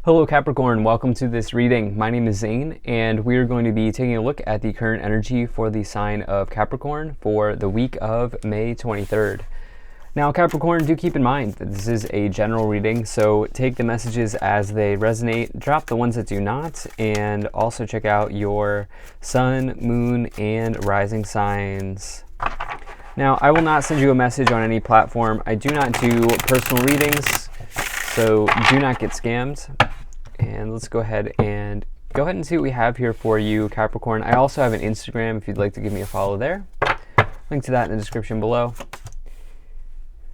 Hello Capricorn, welcome to this reading. My name is Zane and we are going to be taking a look at the current energy for the sign of Capricorn for the week of May 23rd. Now Capricorn, do keep in mind that this is a general reading, so take the messages as they resonate, drop the ones that do not, and also check out your sun, moon, and rising signs. Now, I will not send you a message on any platform. I do not do personal readings, so do not get scammed. And let's go ahead and see what we have here for you, Capricorn. I also have an Instagram if you'd like to give me a follow there. Link to that in the description below.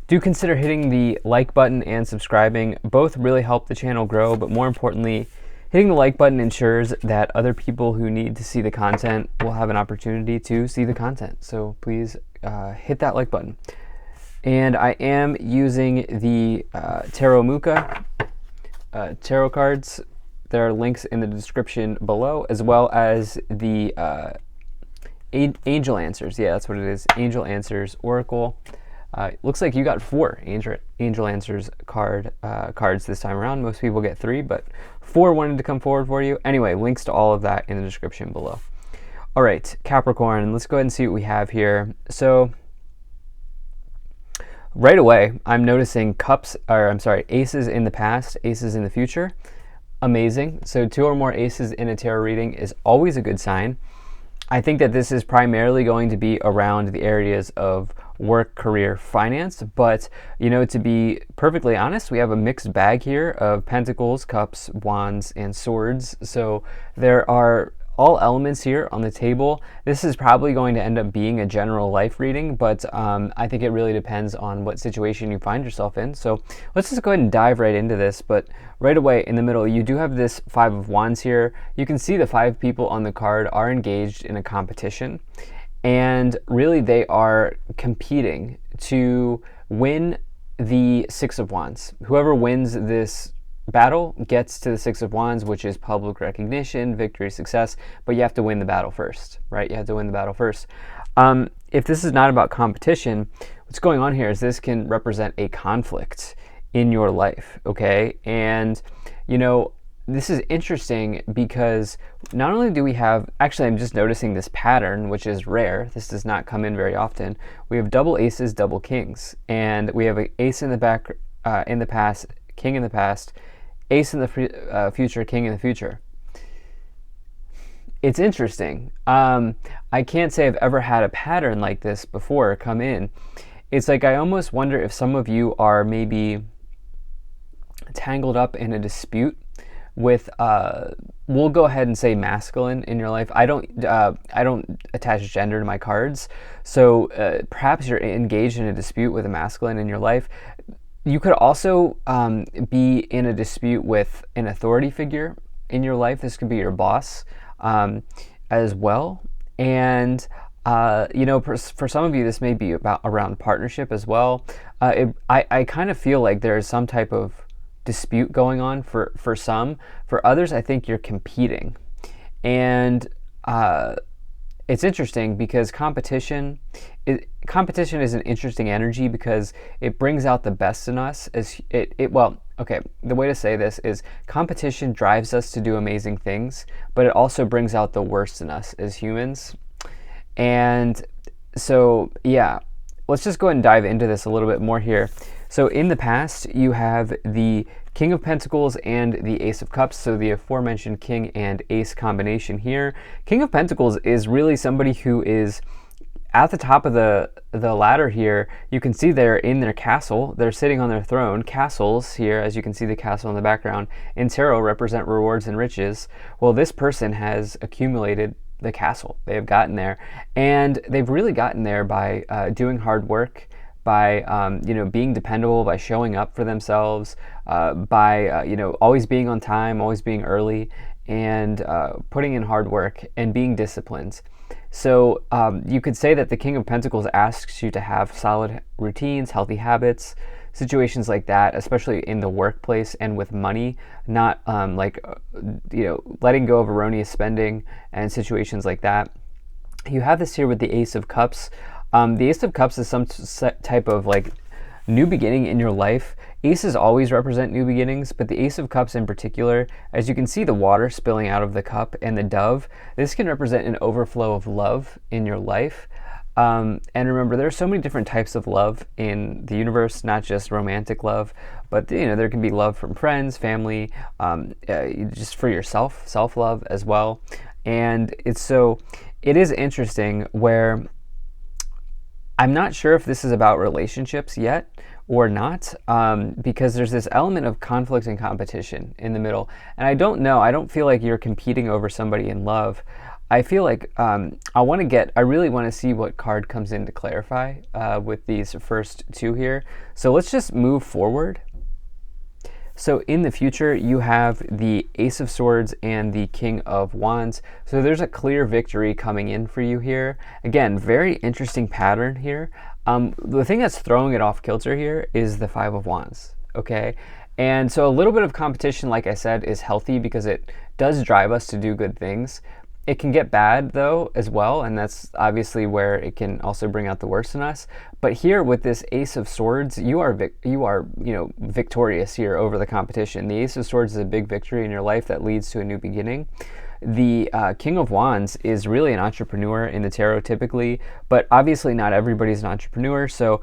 Do consider hitting the like button and subscribing. Both really help the channel grow, but more importantly, hitting the like button ensures that other people who need to see the content will have an opportunity to see the content. So please hit that like button. And I am using the Tarot Muka tarot cards. There are links in the description below, as well as the Angel Answers. Yeah, that's what it is. Angel Answers Oracle. Looks like you got 4 Angel Answers cards this time around. Most people get 3, but 4 wanted to come forward for you. Anyway, links to all of that in the description below. All right, Capricorn, let's go ahead and see what we have here. So right away, I'm noticing aces in the past, aces in the future. Amazing. So 2 or more aces in a tarot reading is always a good sign. I think that this is primarily going to be around the areas of work, career, finance, but to be perfectly honest, we have a mixed bag here of pentacles, cups, wands, and swords. So there are all elements here on the table. This is probably going to end up being a general life reading, but I think it really depends on what situation you find yourself in. So let's just go ahead and dive right into this. But right away in the middle, you do have this 5 of Wands here. You can see the 5 people on the card are engaged in a competition, and really they are competing to win the 6 of Wands. Whoever wins this battle gets to the 6 of Wands, which is public recognition, victory, success, but you have to win the battle first, right? You have to win the battle first. If this is not about competition, what's going on here is this can represent a conflict in your life, okay? And, this is interesting because not only do we have, actually I'm just noticing this pattern, which is rare. This does not come in very often. We have double aces, double kings, and we have an ace in the back, in the past, king in the past, ace in the future, king in the future. It's interesting. I can't say I've ever had a pattern like this before come in. It's like I almost wonder if some of you are maybe tangled up in a dispute with we'll go ahead and say masculine in your life. I don't attach gender to my cards, so perhaps you're engaged in a dispute with a masculine in your life. You could also be in a dispute with an authority figure in your life. This could be your boss as well. And, for some of you, this may be around partnership as well. I kind of feel like there's some type of dispute going on for some. For others, I think you're competing. And it's interesting because competition is an interesting energy because it brings out the best in us. The way to say this is competition drives us to do amazing things, but it also brings out the worst in us as humans. And so, yeah, let's just go ahead and dive into this a little bit more here. So in the past, you have the King of Pentacles and the Ace of Cups, so the aforementioned King and Ace combination here. King of Pentacles is really somebody who is at the top of the ladder here. You can see they're in their castle. They're sitting on their throne. Castles here, as you can see the castle in the background, in tarot represent rewards and riches. Well, this person has accumulated the castle. They have gotten there, and they've really gotten there by doing hard work, by being dependable, by showing up for themselves, by always being on time, always being early, and putting in hard work and being disciplined. So you could say that the King of Pentacles asks you to have solid routines, healthy habits, situations like that, especially in the workplace and with money, not letting go of erroneous spending and situations like that. You have this here with the Ace of Cups. The Ace of Cups is some type of new beginning in your life. Aces always represent new beginnings, but the Ace of Cups in particular, as you can see the water spilling out of the cup and the dove, this can represent an overflow of love in your life. And remember, there are so many different types of love in the universe, not just romantic love, but there can be love from friends, family, just for yourself, self-love as well. And it is interesting where I'm not sure if this is about relationships yet or not, because there's this element of conflict and competition in the middle. And I don't feel like you're competing over somebody in love. I feel like I really want to see what card comes in to clarify with these first two here. So let's just move forward. So in the future, you have the Ace of Swords and the King of Wands. So there's a clear victory coming in for you here. Again, very interesting pattern here. The thing that's throwing it off kilter here is the Five of Wands, okay? And so a little bit of competition, like I said, is healthy because it does drive us to do good things. It can get bad though as well, and that's obviously where it can also bring out the worst in us. But here with this Ace of Swords, you are victorious here over the competition. The Ace of Swords is a big victory in your life that leads to a new beginning. The King of Wands is really an entrepreneur in the tarot typically, but obviously not everybody's an entrepreneur. So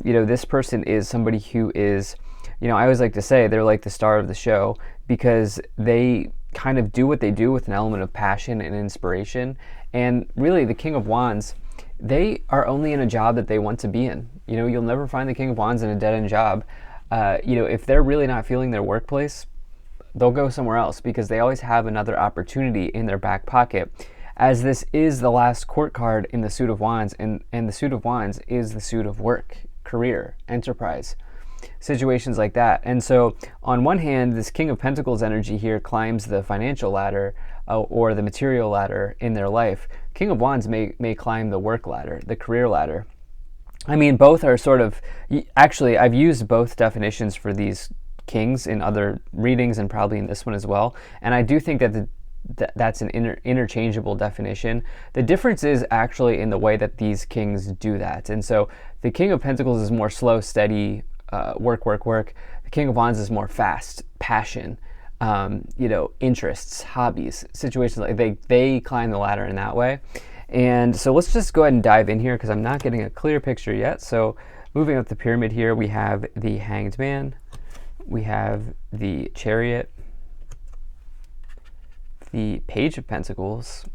this person is somebody who is, I always like to say they're like the star of the show because they kind of do what they do with an element of passion and inspiration. And really the King of Wands, they are only in a job that they want to be in. You'll never find the King of Wands in a dead-end job. If they're really not feeling their workplace, they'll go somewhere else because they always have another opportunity in their back pocket. As this is the last court card in the suit of Wands, and the suit of Wands is the suit of work, career, enterprise, situations like that. And so on one hand, this King of Pentacles energy here climbs the financial ladder or the material ladder in their life. King of Wands may climb the work ladder, the career ladder. I mean, both are sort of, actually, I've used both definitions for these kings in other readings and probably in this one as well. And I do think that that's an interchangeable definition. The difference is actually in the way that these kings do that. And so the King of Pentacles is more slow, steady, work. The King of Wands is more fast, passion, interests, hobbies, situations like they climb the ladder in that way. And so let's just go ahead and dive in here because I'm not getting a clear picture yet. So moving up the pyramid here, we have the Hanged Man, we have the Chariot, the Page of Pentacles,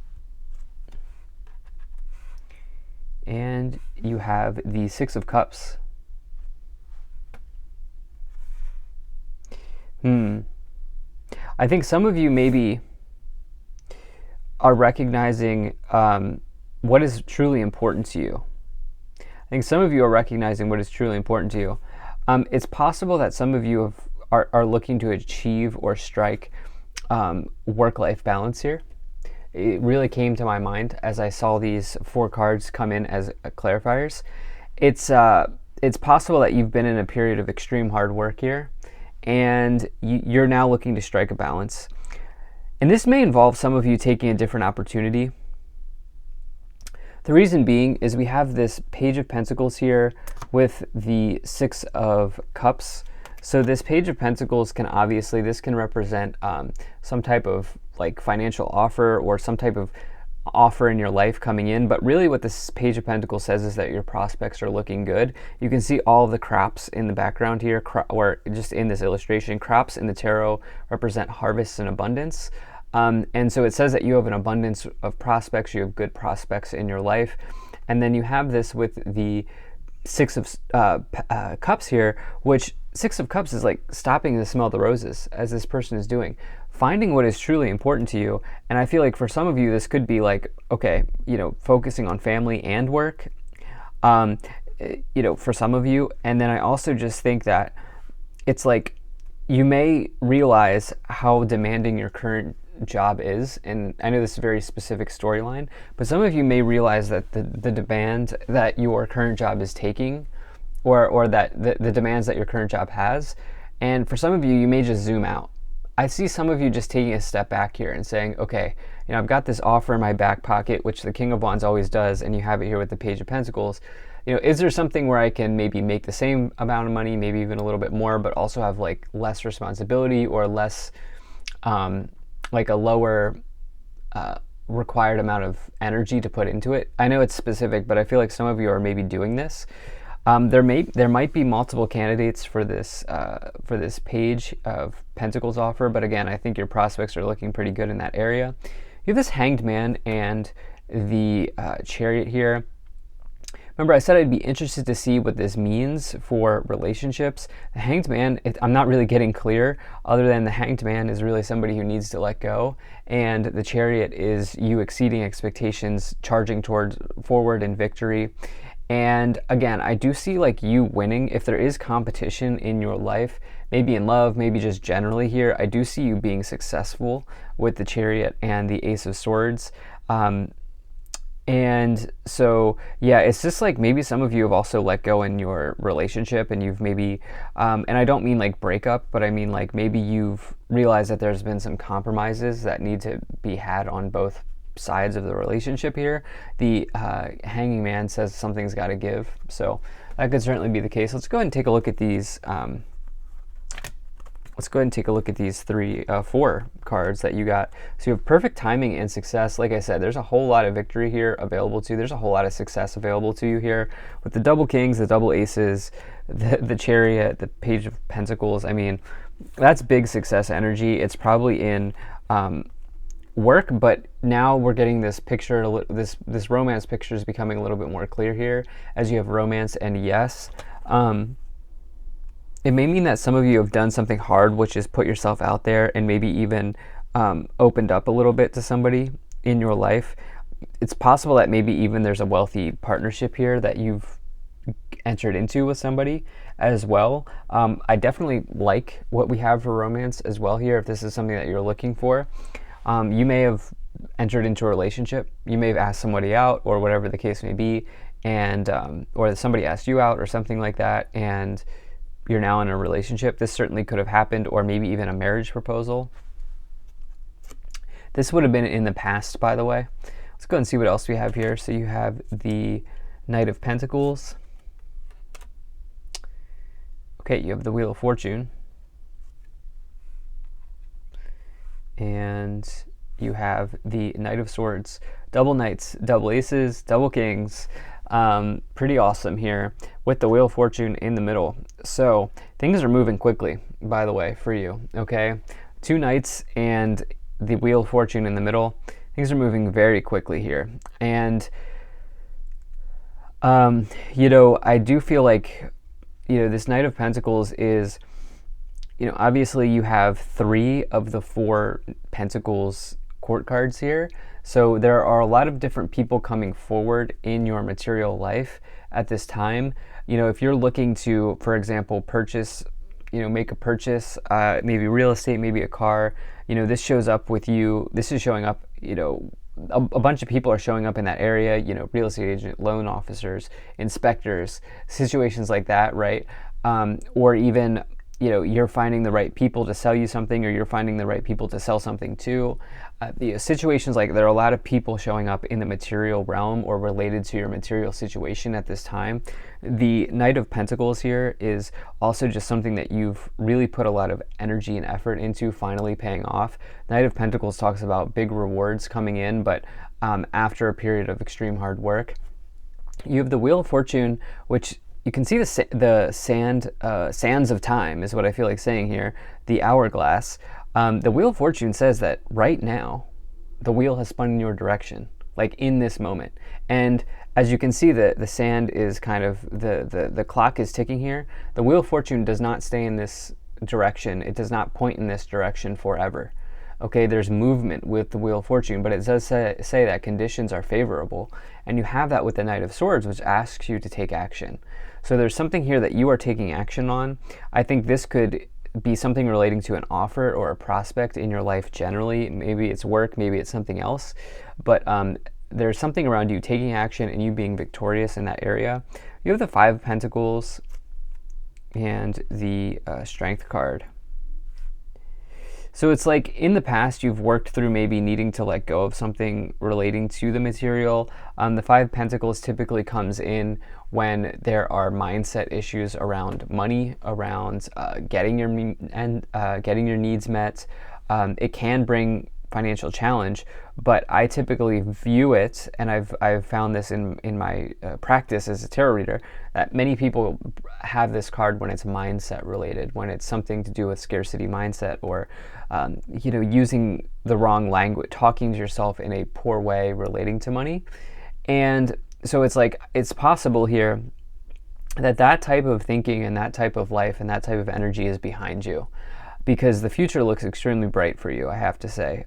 and you have the Six of Cups. I think some of you maybe are recognizing what is truly important to you. I think some of you are recognizing what is truly important to you. It's possible that some of you are looking to achieve or strike work-life balance here. It really came to my mind as I saw these four cards come in as clarifiers. It's possible that you've been in a period of extreme hard work here, and you're now looking to strike a balance. And this may involve some of you taking a different opportunity. The reason being is we have this Page of Pentacles here with the Six of Cups. So this Page of Pentacles can represent some type of like financial offer or some type of offer in your life coming in. But really what this Page of Pentacles says is that your prospects are looking good. You can see all of the crops in the background here, or just in this illustration. Crops in the tarot represent harvests and abundance. And so it says that you have an abundance of prospects, you have good prospects in your life. And then you have this with the Six of Cups here, which Six of Cups is like stopping to smell the roses, as this person is doing. Finding what is truly important to you. And I feel like for some of you, this could be like, okay, focusing on family and work, for some of you. And then I also just think that it's like, you may realize how demanding your current job is, and I know this is a very specific storyline, but some of you may realize that the demand that your current job is taking, or that the demands that your current job has, and for some of you, you may just zoom out. I see some of you just taking a step back here and saying, okay, I've got this offer in my back pocket, which the King of Wands always does, and you have it here with the Page of Pentacles. is there something where I can maybe make the same amount of money, maybe even a little bit more, but also have like less responsibility or less, like a lower required amount of energy to put into it? I know it's specific, but I feel like some of you are maybe doing this. There might be multiple candidates for this page of Pentacles offer, but again, I think your prospects are looking pretty good in that area. You have this Hanged Man and the Chariot here. Remember, I said I'd be interested to see what this means for relationships. The Hanged Man, I'm not really getting clear, other than the Hanged Man is really somebody who needs to let go, and the Chariot is you exceeding expectations, charging towards forward in victory. And again, I do see like you winning. If there is competition in your life, maybe in love, maybe just generally here, I do see you being successful with the Chariot and the Ace of Swords. And so, yeah, it's just like maybe some of you have also let go in your relationship, and you've maybe, and I don't mean like breakup, but I mean like maybe you've realized that there's been some compromises that need to be had on both sides of the relationship here. The Hanging Man says something's got to give, so that could certainly be the case. Let's go ahead and take a look at these. Let's go ahead and take a look at these four cards that you got. So you have perfect timing and success. Like I said, there's a whole lot of victory here available to you. There's a whole lot of success available to you here with the double kings, the double aces, the Chariot, the Page of Pentacles. I mean, that's big success energy. It's probably in work, but now we're getting this picture, this romance picture is becoming a little bit more clear here as you have romance and yes. It may mean that some of you have done something hard, which is put yourself out there and maybe even opened up a little bit to somebody in your life. It's possible that maybe even there's a wealthy partnership here that you've entered into with somebody as well. I definitely like what we have for romance as well here, if this is something that you're looking for. You may have entered into a relationship, you may have asked somebody out or whatever the case may be, and or somebody asked you out or something like that, and you're now in a relationship. This certainly could have happened, or maybe even a marriage proposal. This would have been in the past, by the way. Let's go and see what else we have here. So you have the Knight of Pentacles. Okay, you have the Wheel of Fortune. And you have the Knight of Swords. Double Knights, double Aces, double Kings. Pretty awesome here with the Wheel of Fortune in the middle. So things are moving quickly, by the way, for you, okay? Two Knights and the Wheel of Fortune in the middle. Things are moving very quickly here. And, I do feel like, this Knight of Pentacles is, obviously you have 3 of the 4 Pentacles court cards here. So there are a lot of different people coming forward in your material life at this time. If you're looking to, for example, purchase, make a purchase, maybe real estate, maybe a car, this shows up with you. This is showing up, a bunch of people are showing up in that area, real estate agent, loan officers, inspectors, situations like that, right? Or even, you're finding the right people to sell you something, or you're finding the right people to sell something to. Situations like there are a lot of people showing up in the material realm or related to your material situation at this time. The Knight of Pentacles here is also just something that you've really put a lot of energy and effort into finally paying off. Knight of Pentacles talks about big rewards coming in, but after a period of extreme hard work. You have the Wheel of Fortune, which you can see the sands of time is what I feel like saying here, the hourglass. The Wheel of Fortune says that right now, the wheel has spun in your direction, like in this moment. And as you can see, the sand is kind of, the clock is ticking here. The Wheel of Fortune does not stay in this direction. It does not point in this direction forever. Okay, there's movement with the Wheel of Fortune, but it does say that conditions are favorable. And you have that with the Knight of Swords, which asks you to take action. So there's something here that you are taking action on. I think this could be something relating to an offer or a prospect in your life generally. Maybe it's work, maybe it's something else. But there's something around you taking action and you being victorious in that area. You have the 5 of Pentacles and the Strength card. So it's like in the past you've worked through maybe needing to let go of something relating to the material. The Five of Pentacles typically comes in when there are mindset issues around money, around getting your needs met. It can bring financial challenge, but I typically view it, and I've found this in my practice as a tarot reader, that many people have this card when it's mindset related, when it's something to do with scarcity mindset, or using the wrong language, talking to yourself in a poor way relating to money. And so it's like it's possible here that type of thinking and that type of life and that type of energy is behind you, because the future looks extremely bright for you, I have to say.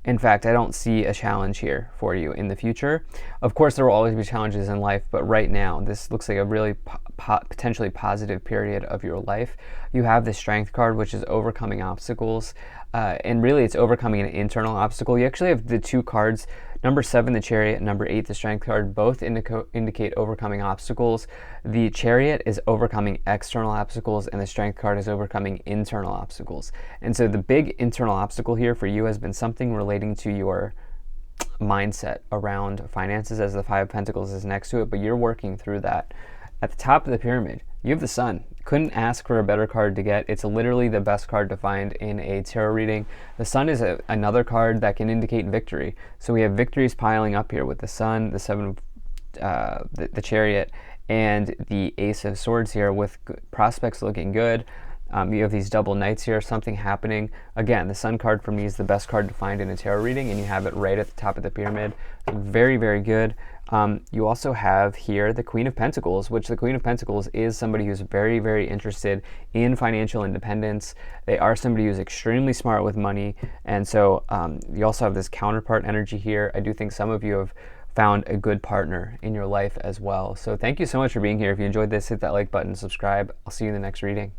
In fact, I don't see a challenge here for you in the future. Of course, there will always be challenges in life, but right now, this looks like a really potentially positive period of your life. You have the Strength card, which is overcoming obstacles, and really it's overcoming an internal obstacle. You actually have the two cards, number 7, the Chariot, and number 8, the Strength card, both indicate overcoming obstacles. The Chariot is overcoming external obstacles, and the Strength card is overcoming internal obstacles. And so the big internal obstacle here for you has been something relating to your mindset around finances, as the Five of Pentacles is next to it, but you're working through that. At the top of the pyramid, you have the Sun. Couldn't ask for a better card to get. It's literally the best card to find in a tarot reading. The Sun is another card that can indicate victory. So we have victories piling up here with the Sun, the Seven, the Chariot, and the Ace of Swords here, with prospects looking good. You have these double knights here, something happening. Again, the Sun card for me is the best card to find in a tarot reading, and you have it right at the top of the pyramid. So very, very good. You also have here the Queen of Pentacles, which the Queen of Pentacles is somebody who's very, very interested in financial independence. They are somebody who's extremely smart with money. And so you also have this counterpart energy here. I do think some of you have found a good partner in your life as well. So thank you so much for being here. If you enjoyed this, hit that like button, subscribe. I'll see you in the next reading.